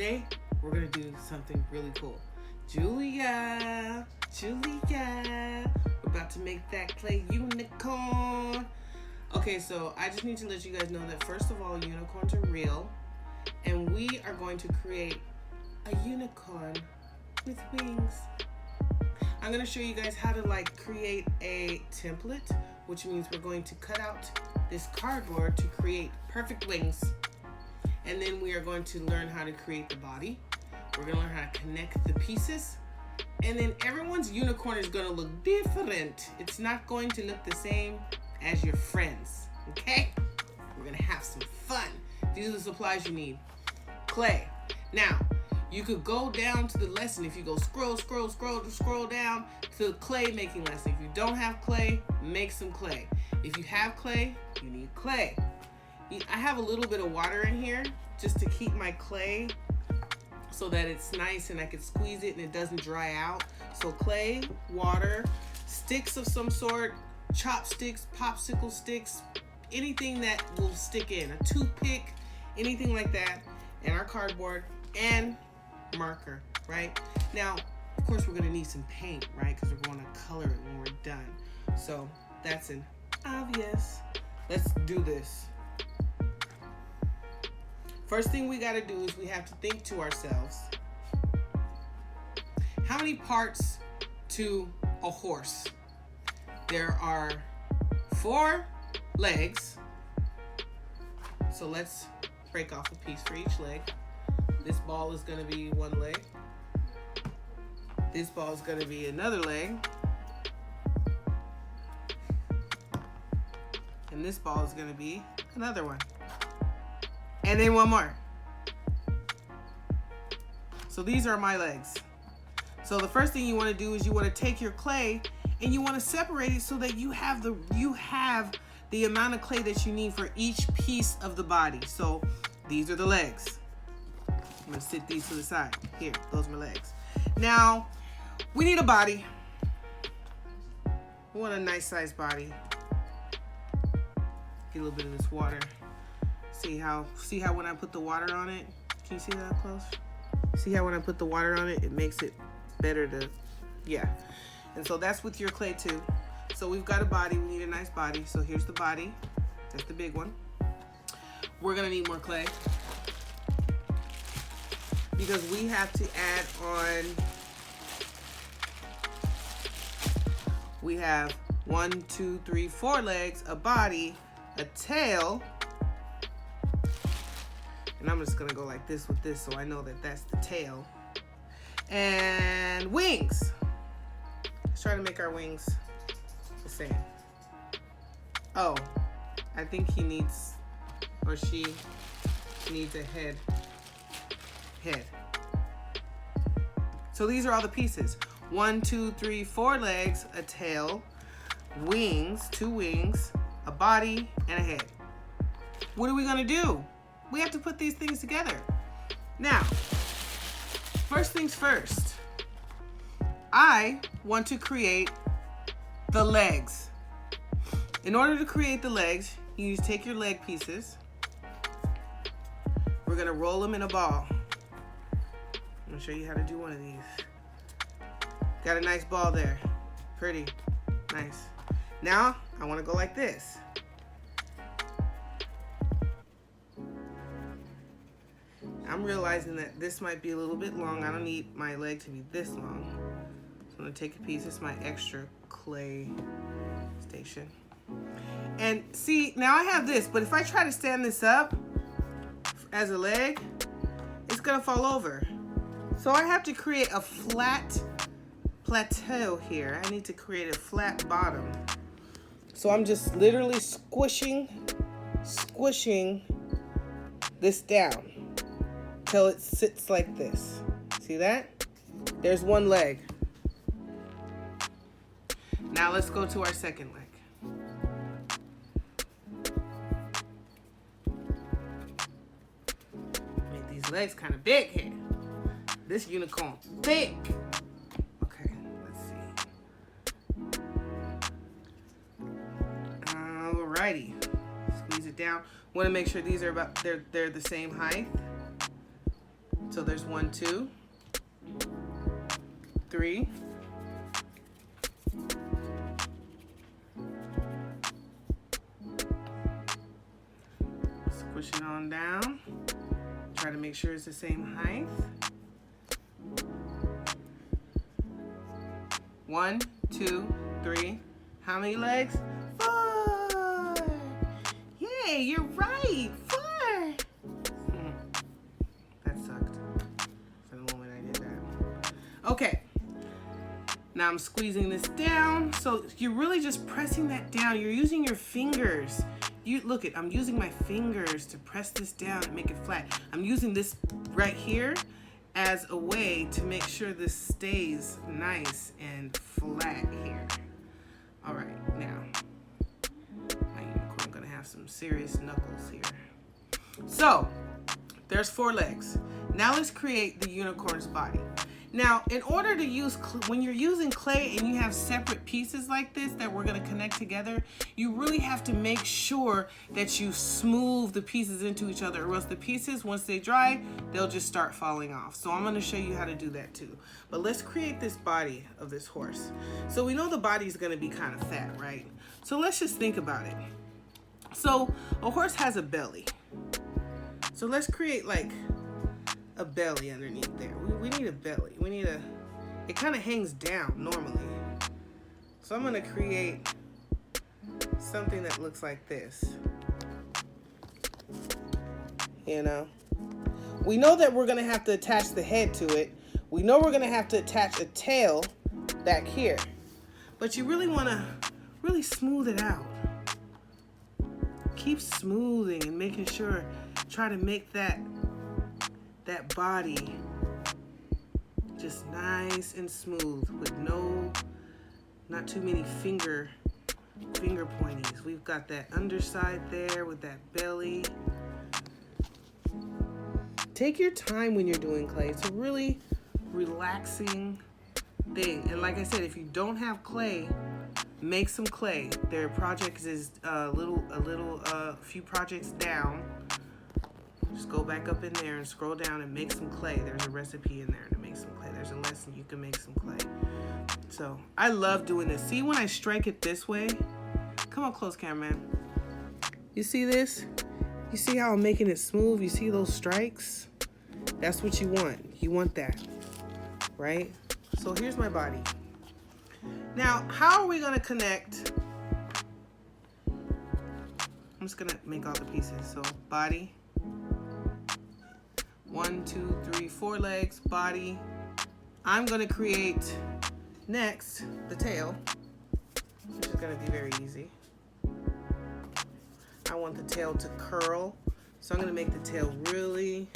today we're gonna do something really cool. Julia, we're about to make that clay unicorn. Okay, so I just need to let you guys know that first of all, unicorns are real, and we are going to create a unicorn with wings. I'm gonna show you guys how to create a template, which means we're going to cut out this cardboard to create perfect wings. And then we are going to learn how to create the body. We're gonna learn how to connect the pieces. And then everyone's unicorn is gonna look different. It's not going to look the same as your friends, okay? We're gonna have some fun. These are the supplies you need. Clay. Now, you could go down to the lesson. If you go scroll down to the clay making lesson. If you don't have clay, make some clay. If you have clay, you need clay. I have a little bit of water in here just to keep my clay so that it's nice and I can squeeze it and it doesn't dry out. So clay, water, sticks of some sort, chopsticks, popsicle sticks, anything that will stick in, a toothpick, anything like that, and our cardboard and marker, right? Now, of course, we're gonna need some paint, right? Because we're going to color it when we're done. So that's an obvious. Let's do this. First thing we gotta do is we have to think to ourselves, how many parts to a horse? There are 4 legs. So let's break off a piece for each leg. This ball is gonna be 1 leg. This ball is gonna be another leg. And this ball is gonna be another one. And then 1 more. So these are my legs. So the first thing you want to do is you want to take your clay and you want to separate it so that you have the amount of clay that you need for each piece of the body. So these are the legs. I'm gonna sit these to the side. Here, those are my legs. Now, we need a body. We want a nice sized body. Get a little bit of this water. See how when I put the water on it, can you see that up close? See how when I put the water on it, it makes it better to, yeah. And so that's with your clay too. So we've got a body, we need a nice body. So here's the body, that's the big one. We're gonna need more clay because we have to add on, we have 1, 2, 3, 4 legs, a body, a tail, and I'm just gonna go like this with this so I know that that's the tail. And wings. Let's try to make our wings the same. Oh, I think he needs, or she needs a head. So these are all the pieces. 1, 2, 3, 4 legs, a tail, wings, 2 wings, a body, and a head. What are we gonna do? We have to put these things together. Now, first things first, I want to create the legs. In order to create the legs, you take your leg pieces. We're gonna roll them in a ball. I'm gonna show you how to do one of these. Got a nice ball there. Pretty, nice. Now, I wanna go like this. I'm realizing that this might be a little bit long. I don't need my leg to be this long. So I'm gonna take a piece. This is my extra clay station. And see, now I have this, but if I try to stand this up as a leg, it's gonna fall over. So I have to create a flat plateau here. I need to create a flat bottom. So I'm just literally squishing this down till it sits like this. See that? There's 1 leg. Now let's go to our second leg. Make these legs kind of big here. This unicorn big. Okay, let's see. Alrighty. Squeeze it down. Want to make sure these are they're the same height. So there's 1, 2, 3. Squish it on down. Try to make sure it's the same height. 1, 2, 3. How many legs? 4. Yay, you're right. 4. That sucked for the moment I did that. Okay. Now I'm squeezing this down. So you're really just pressing that down. You're using your fingers. I'm using my fingers to press this down and make it flat. I'm using this right here as a way to make sure this stays nice and flat here. All right, now my unicorn gonna have some serious knuckles here. So there's 4 legs. Now let's create the unicorn's body. Now, in order to use, when you're using clay and you have separate pieces like this that we're gonna connect together, you really have to make sure that you smooth the pieces into each other, or else the pieces, once they dry, they'll just start falling off. So I'm gonna show you how to do that too. But let's create this body of this horse. So we know the body is gonna be kind of fat, right? So let's just think about it. So a horse has a belly. So let's create like a belly underneath there. We need a belly. It kind of hangs down normally. So I'm gonna create something that looks like this. You know? We know that we're gonna have to attach the head to it. We know we're gonna have to attach a tail back here. But you really wanna really smooth it out. Keep smoothing and making sure, try to make that body just nice and smooth with not too many finger pointies. We've got that underside there with that belly. Take your time when you're doing clay. It's a really relaxing thing. And like I said, if you don't have clay, make some clay. Their project is a few projects down. Just go back up in there and scroll down and make some clay. There's a recipe in there to make some clay. There's a lesson you can make some clay. So I love doing this. See when I strike it this way? Come on close, cameraman. You see this? You see how I'm making it smooth? You see those strikes? That's what you want. You want that, right? So here's my body. Now, how are we gonna connect? I'm just gonna make all the pieces. So body. 1, 2, 3, 4 legs, body. I'm gonna create next the tail, which is gonna be very easy. I want the tail to curl, so I'm gonna make the tail really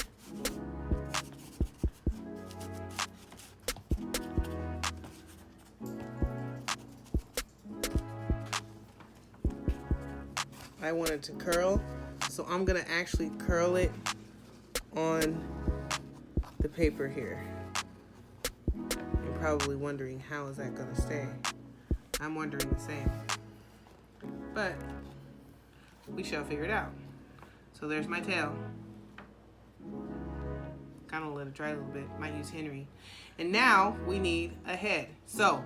I want it to curl, so I'm gonna actually curl it on the paper here. You're probably wondering, how is that gonna stay? I'm wondering the same. But we shall figure it out. So there's my tail. Kind of let it dry a little bit. Might use Henry. And now we need a head. So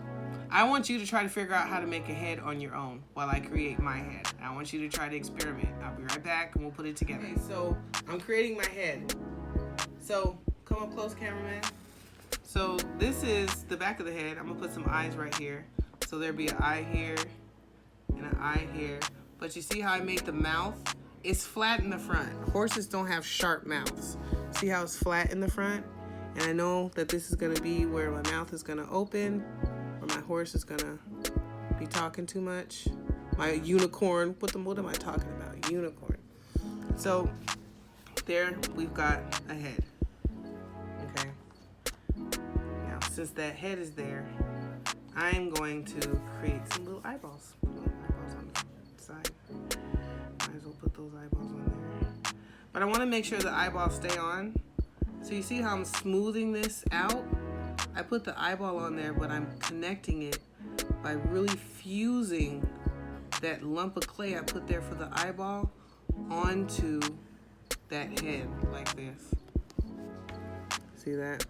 I want you to try to figure out how to make a head on your own while I create my head. I want you to try to experiment. I'll be right back and we'll put it together. Okay, so I'm creating my head. So come up close, cameraman. So this is the back of the head. I'm gonna put some eyes right here. So there'll be an eye here and an eye here. But you see how I made the mouth? It's flat in the front. Horses don't have sharp mouths. See how it's flat in the front? And I know that this is gonna be where my mouth is gonna open, or my horse is gonna be talking too much. My unicorn, what am I talking about? Unicorn. So there we've got a head, okay? Now, since that head is there, I'm going to create some little eyeballs. Little eyeballs on the side. Might as well put those eyeballs on there. But I wanna make sure the eyeballs stay on. So you see how I'm smoothing this out? I put the eyeball on there, but I'm connecting it by really fusing that lump of clay I put there for the eyeball onto that head like this. See that?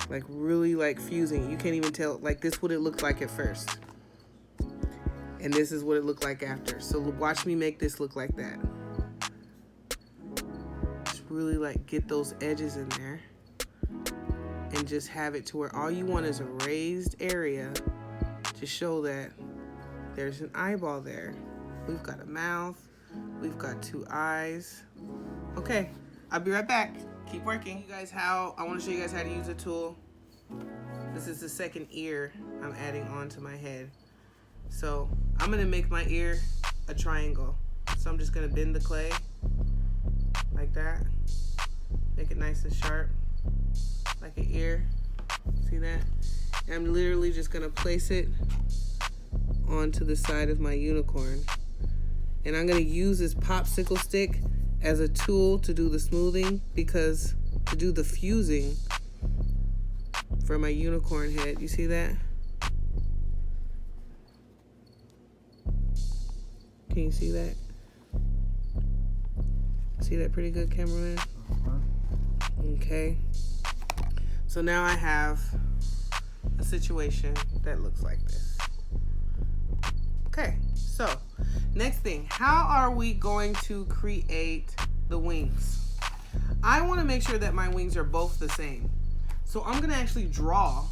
Like really like fusing. You can't even tell. Like this what it looked like at first. And this is what it looked like after. So watch me make this look like that. Just really like get those edges in there. And just have it to where all you want is a raised area to show that there's an eyeball there. We've got a mouth. We've got 2 eyes. Okay, I'll be right back. Keep working. You guys, I want to show you guys how to use a tool. This is the second ear I'm adding onto my head. So I'm going to make my ear a triangle. So I'm just going to bend the clay like that. Make it nice and sharp. Like an ear. See that? And I'm literally just going to place it onto the side of my unicorn. And I'm going to use this popsicle stick as a tool to do the smoothing, because to do the fusing for my unicorn head. You see that? Can you see that? See that pretty good, cameraman? Okay. So now I have a situation that looks like this. Okay, so next thing, how are we going to create the wings? I want to make sure that my wings are both the same. So I'm going to actually draw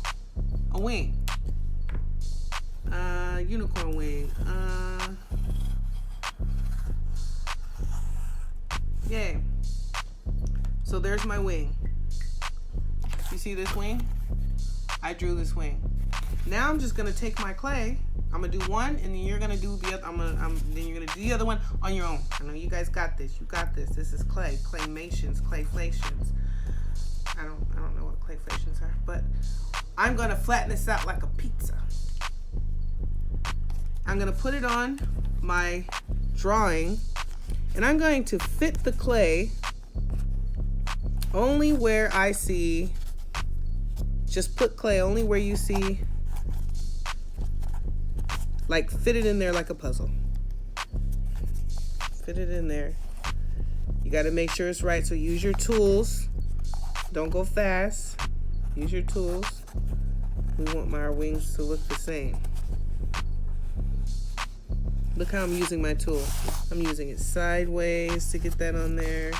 a wing. Unicorn wing. Yay. So there's my wing. You see this wing? I drew this wing. Now I'm just gonna take my clay. I'm gonna do one, and then you're gonna do the other. Then you're gonna do the other one on your own. I know you guys got this. You got this. This is clay, claymations, clayflations. I don't know what clayflations are, but I'm gonna flatten this out like a pizza. I'm gonna put it on my drawing, and I'm going to fit the clay only where I see. Just put clay only where you see, like fit it in there like a puzzle. Fit it in there. You got to make sure it's right, so use your tools. Don't go fast. Use your tools. We want our wings to look the same. Look how I'm using my tool. I'm using it sideways to get that on there.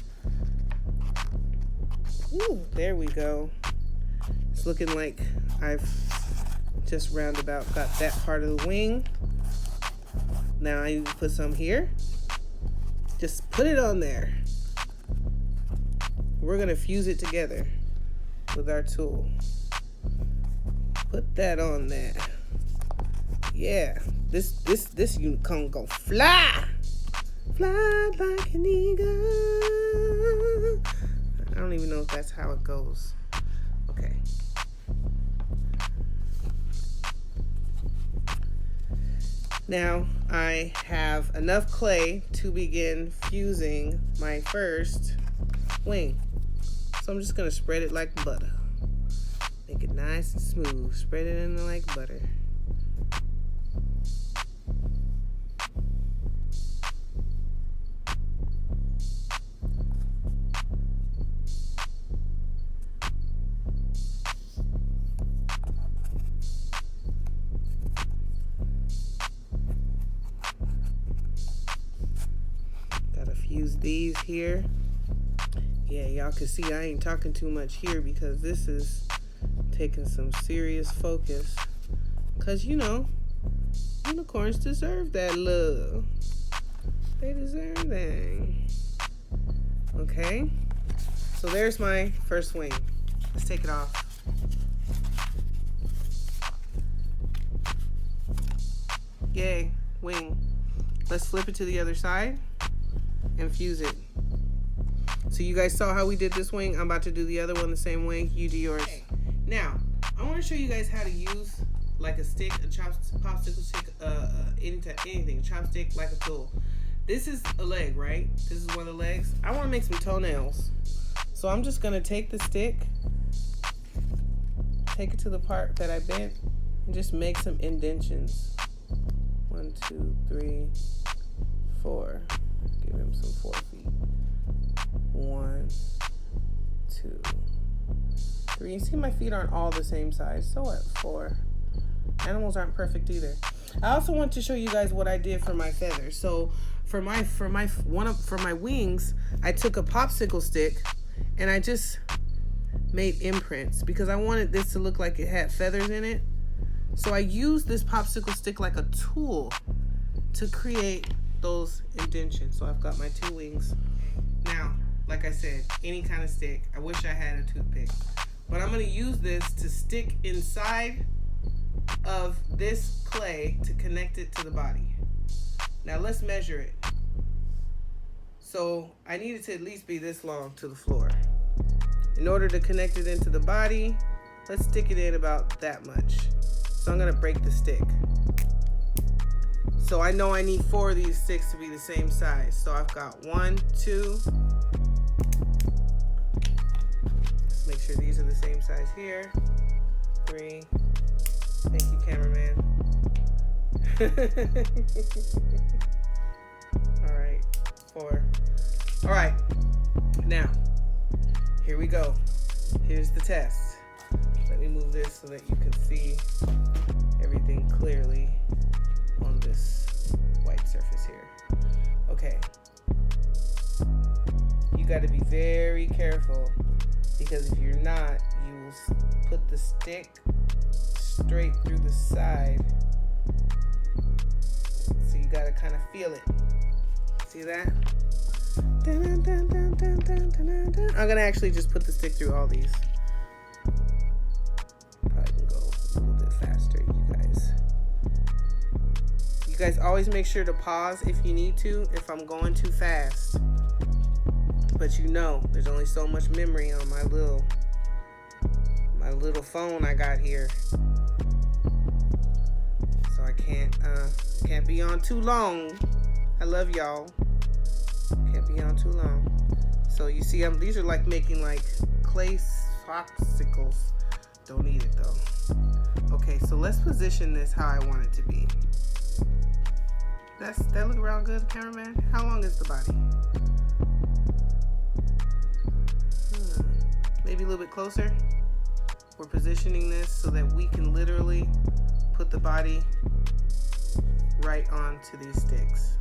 Ooh, there we go. It's looking like I've just roundabout got that part of the wing. Now I put some here. Just put it on there. We're gonna fuse it together with our tool. Put that on there. Yeah, this unicorn gonna fly. Fly like an eagle. I don't even know if that's how it goes. Okay. Now I have enough clay to begin fusing my first wing. So I'm just gonna spread it like butter. Make it nice and smooth. Spread it in like butter. Use these here. Yeah, y'all can see I ain't talking too much here because this is taking some serious focus. Cause you know, unicorns deserve that love. They deserve that. Okay, so there's my first wing. Let's take it off. Yay, wing. Let's flip it to the other side and fuse it. So you guys saw how we did this wing. I'm about to do the other one the same way. You do yours. Okay. Now, I want to show you guys how to use like a stick, a popsicle stick, anything, chopstick, like a tool. This is a leg, right? This is one of the legs. I want to make some toenails. So I'm just going to take the stick, take it to the part that I bent, and just make some indentions. 1, 2, 3, 4. Give him some 4 feet. 1, 2, 3. You see my feet aren't all the same size. So what? 4. Animals aren't perfect either. I also want to show you guys what I did for my feathers. So for my wings, I took a popsicle stick and I just made imprints because I wanted this to look like it had feathers in it. So I used this popsicle stick like a tool to create those indentions. So I've got my 2 wings. Now, like I said, any kind of stick. I wish I had a toothpick. But I'm going to use this to stick inside of this clay to connect it to the body. Now let's measure it. So I need it to at least be this long to the floor. In order to connect it into the body, let's stick it in about that much. So I'm gonna break the stick. So I know I need 4 of these sticks to be the same size. So I've got 1, 2. Let's make sure these are the same size here. 3. Thank you, cameraman. All right, 4. All right, now, here we go. Here's the test. Let me move this so that you can see everything clearly on this white surface here. Okay. You got to be very careful because if you're not, you will put the stick straight through the side. So you gotta kind of feel it. See that? I'm gonna actually just put the stick through all these. Probably can go a little bit faster, you guys. You guys always make sure to pause if you need to, if I'm going too fast. But you know, there's only so much memory on my little phone I got here. So I can't be on too long. I love y'all. Can't be on too long. So you see, these are like making like clay popsicles. Don't eat it though. Okay, so let's position this how I want it to be. That look around good, cameraman? How long is the body? Maybe a little bit closer. We're positioning this so that we can literally put the body right onto these sticks.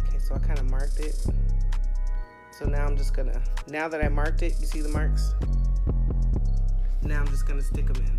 Okay, so I kind of marked it. So now I'm just gonna, now that I marked it, you see the marks? Now I'm just gonna stick them in.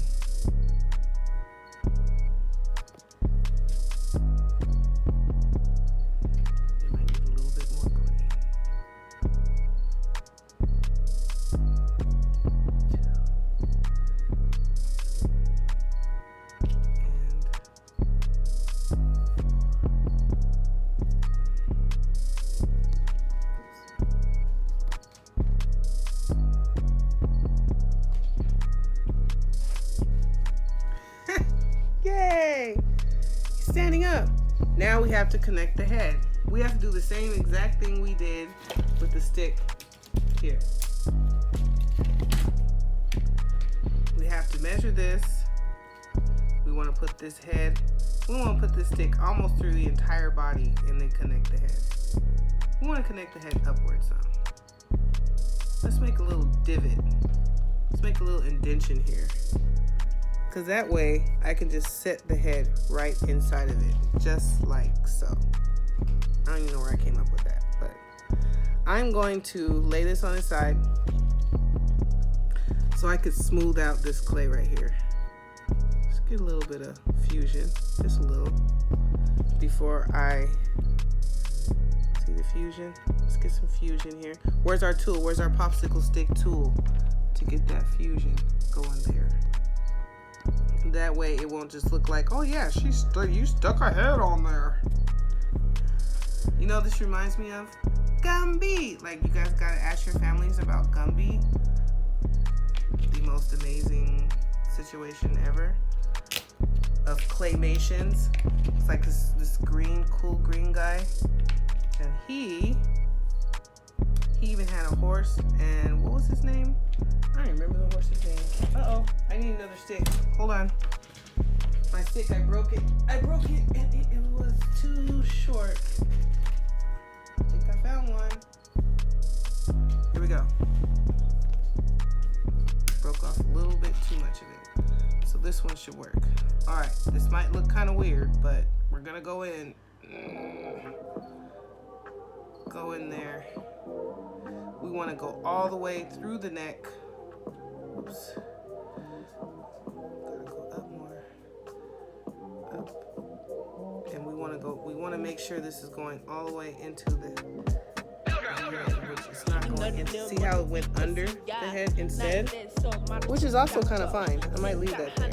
Yay! Standing up. Now we have to connect the head. We have to do the same exact thing we did with the stick here. We have to measure this. We want to put this head, we want to put this stick almost through the entire body and then connect the head. We want to connect the head upwards some. Let's make a little divot. Let's make a little indentation here. Because that way I can just set the head right inside of it, just like so. I don't even know where I came up with that, but I'm going to lay this on its side so I could smooth out this clay right here. Just get a little bit of fusion, just a little, before I see the fusion. Let's get some fusion here. Where's our tool? Where's our popsicle stick tool to get that fusion going there? That way it won't just look like, oh yeah, you stuck a head on there. You know, this reminds me of Gumby. Like, you guys gotta ask your families about Gumby. The most amazing situation ever of claymations. It's like this green, cool green guy. And he even had a horse, and what was his name? I don't remember the horse's name. Uh-oh, I need another stick. Hold on. My stick, I broke it and it was too short. I think I found one. Here we go. Broke off a little bit too much of it. So this one should work. All right, this might look kind of weird, but we're gonna go in. Go in there. We wanna go all the way through the neck. Oops. Gotta go up more. Up. And we wanna make sure this is going all the way into the head, which is not going in. See how it went under the head instead? Which is also kind of fine. I might leave that there.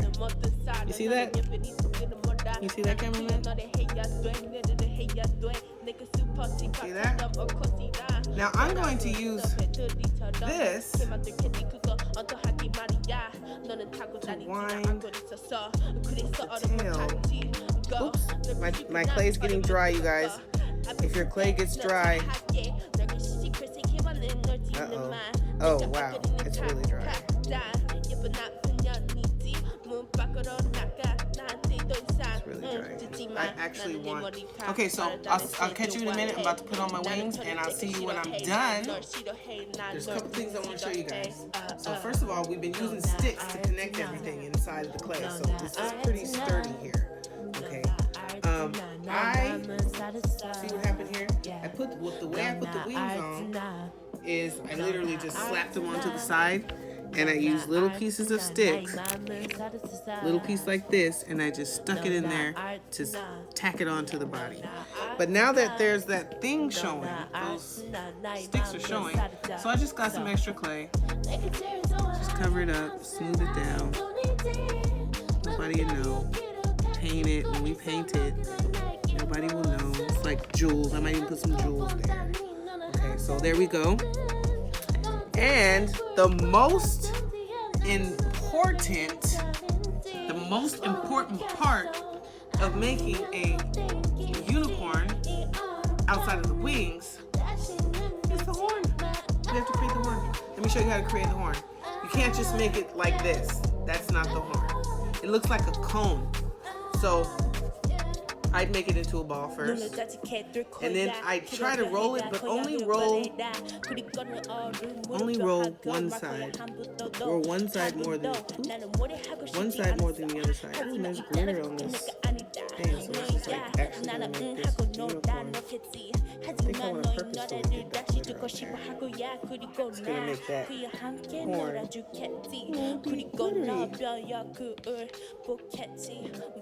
You see that? You see that, cameraman? See that? Now I'm going to use this to wind the tail. Oops, my clay's getting dry, you guys. If your clay gets dry, uh-oh. Oh, wow, it's really dry. It's really dry. I actually want... Okay, so I'll catch you in a minute. I'm about to put on my wings, and I'll see you when I'm done. There's a couple things I want to show you guys. So first of all, we've been using sticks to connect everything inside of the clay, so this is pretty sturdy here. Okay. I see what happened here. The way I put the wings on is I literally just slapped them onto the side, and I used little pieces of sticks, little piece like this, and I just stuck it in there to tack it onto the body. But now that there's that thing showing, those sticks are showing, so I just got some extra clay, just cover it up, smooth it down, nobody will know, paint it. When we paint it, nobody will know. It's like jewels. I might even put some jewels there. Okay, so there we go. And the most important part of making a unicorn outside of the wings is the horn. You have to create the horn. Let me show you how to create the horn. You can't just make it like this. That's not the horn. It looks like a cone. So I'd make it into a ball first, and then I try to roll it, but only roll one side, or one side more than the other side. Ooh, there's glitter on this thing, so this is like actually gonna make this unicorn. I think I want to purposefully get that glitter on there. It's gonna make that horn glittery.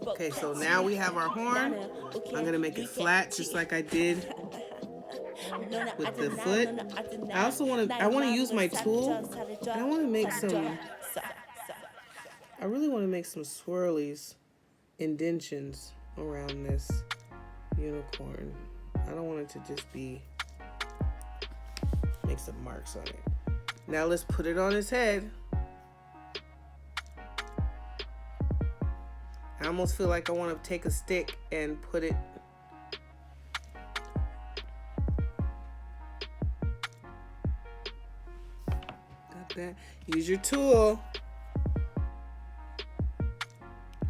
Okay, so now we have our horn. I'm gonna make it flat just like I did with the foot. I want to use my tool, and I want to make I really want to make some swirlies, indentions around this unicorn. I don't want it to just make some marks on it. Now let's put it on his head. I almost feel like I want to take a stick and put it got that. Use your tool.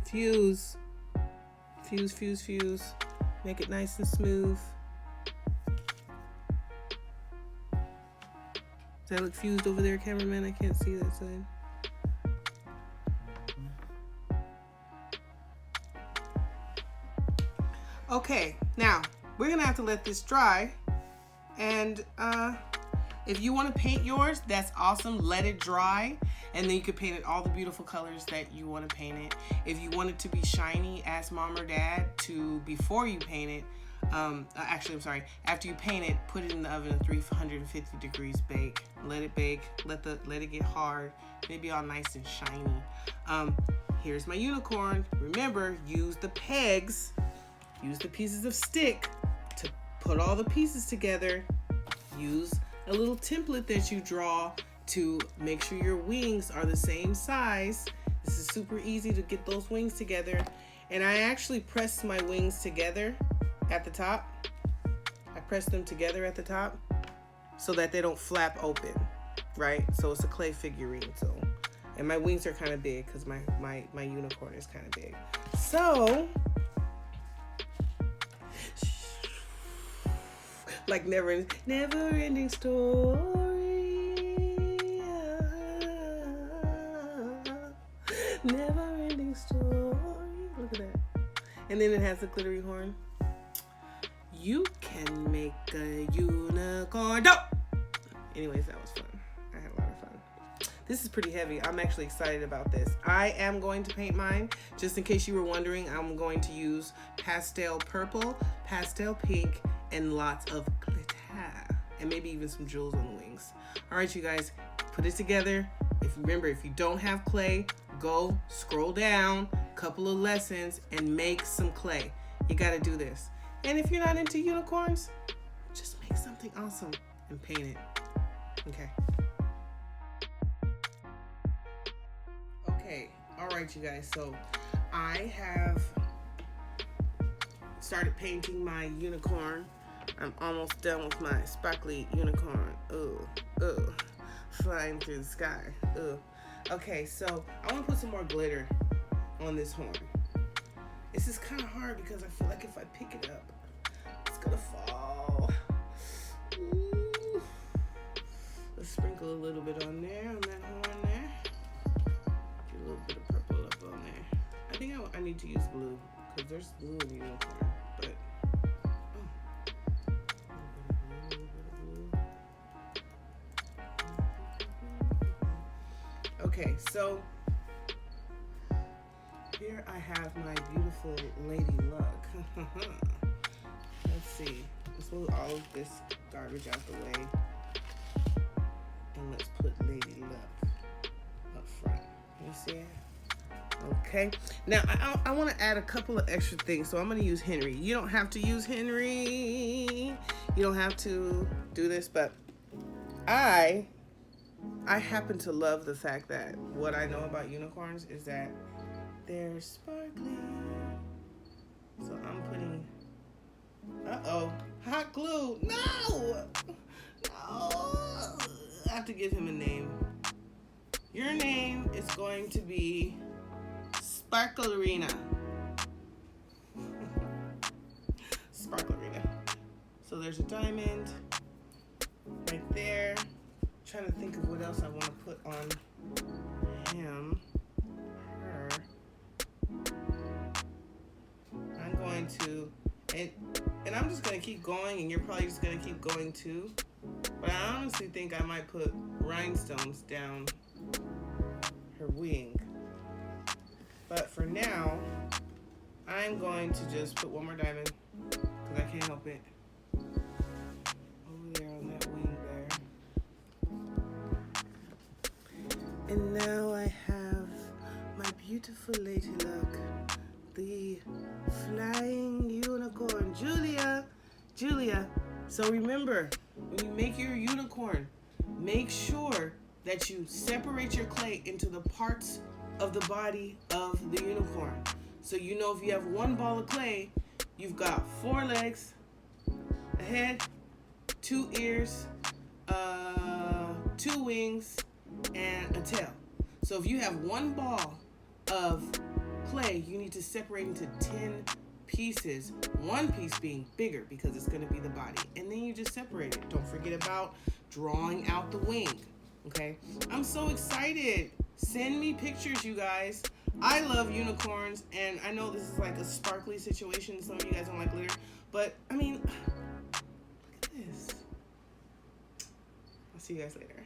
Fuse. Make it nice and smooth. Does that look fused over there, cameraman? I can't see that side. Okay, now we're gonna have to let this dry, and if you want to paint yours, that's awesome. Let it dry, and then you can paint it all the beautiful colors that you want to paint it. If you want it to be shiny, ask mom or dad to, before you paint it, actually I'm sorry, after you paint it, put it in the oven at 350 degrees bake. Let it bake, let it get hard, maybe all nice and shiny. Here's my unicorn. Remember, use the pegs. Use the pieces of stick to put all the pieces together. Use a little template that you draw to make sure your wings are the same size. This is super easy to get those wings together. And I actually press my wings together at the top. I press them together at the top so that they don't flap open, right? So it's a clay figurine, so And my wings are kind of big because my unicorn is kind of big. So, like never ending story. Never ending story. Look at that. And then it has the glittery horn. You can make a unicorn. No! Anyways, that was fun. I had a lot of fun. This is pretty heavy. I'm actually excited about this. I am going to paint mine. Just in case you were wondering, I'm going to use pastel purple, pastel pink, and lots of glitter. And maybe even some jewels on the wings. All right, you guys, put it together. Remember, if you don't have clay, go scroll down, couple of lessons, and make some clay. You got to do this. And if you're not into unicorns, just make something awesome and paint it. Okay. Okay. All right, you guys. So I have started painting my unicorn. I'm almost done with my sparkly unicorn. Flying through the sky. Okay, so I want to put some more glitter on this horn. This is kind of hard because I feel like if I pick it up, it's gonna fall. Ooh. Let's sprinkle a little bit on there, on that horn there. Get a little bit of purple up on there. I think I need to use blue because there's blue in the unicorn, but okay, so here I have my beautiful Lady Luck. Let's see. Let's move all of this garbage out the way. And let's put Lady Luck up front. You see it? Okay. Now, I want to add a couple of extra things. So I'm going to use Henry. You don't have to use Henry. You don't have to do this, but I happen to love the fact that what I know about unicorns is that they're sparkly. So I'm putting, hot glue. No! I have to give him a name. Your name is going to be Sparklerina. Sparklerina. So there's a diamond right there. Trying to think of what else I want to put on him, her. I'm going to, and I'm just going to keep going, and you're probably just going to keep going too. But I honestly think I might put rhinestones down her wing. But for now, I'm going to just put one more diamond, because I can't help it. Over there on that wing there. And now I have my beautiful Lady Luck, the flying unicorn, Julia. So remember, when you make your unicorn, make sure that you separate your clay into the parts of the body of the unicorn. So you know if you have one ball of clay, you've got 4 legs, a head, 2 ears, 2 wings, and a tail. So if you have one ball of clay, you need to separate into 10 pieces, one piece being bigger because it's going to be the body, and then you just separate it. Don't forget about drawing out the wing. Okay, I'm so excited. Send me pictures, you guys. I love unicorns, and I know this is like a sparkly situation. Some of you guys don't like glitter, but I mean, look at this. I'll see you guys later.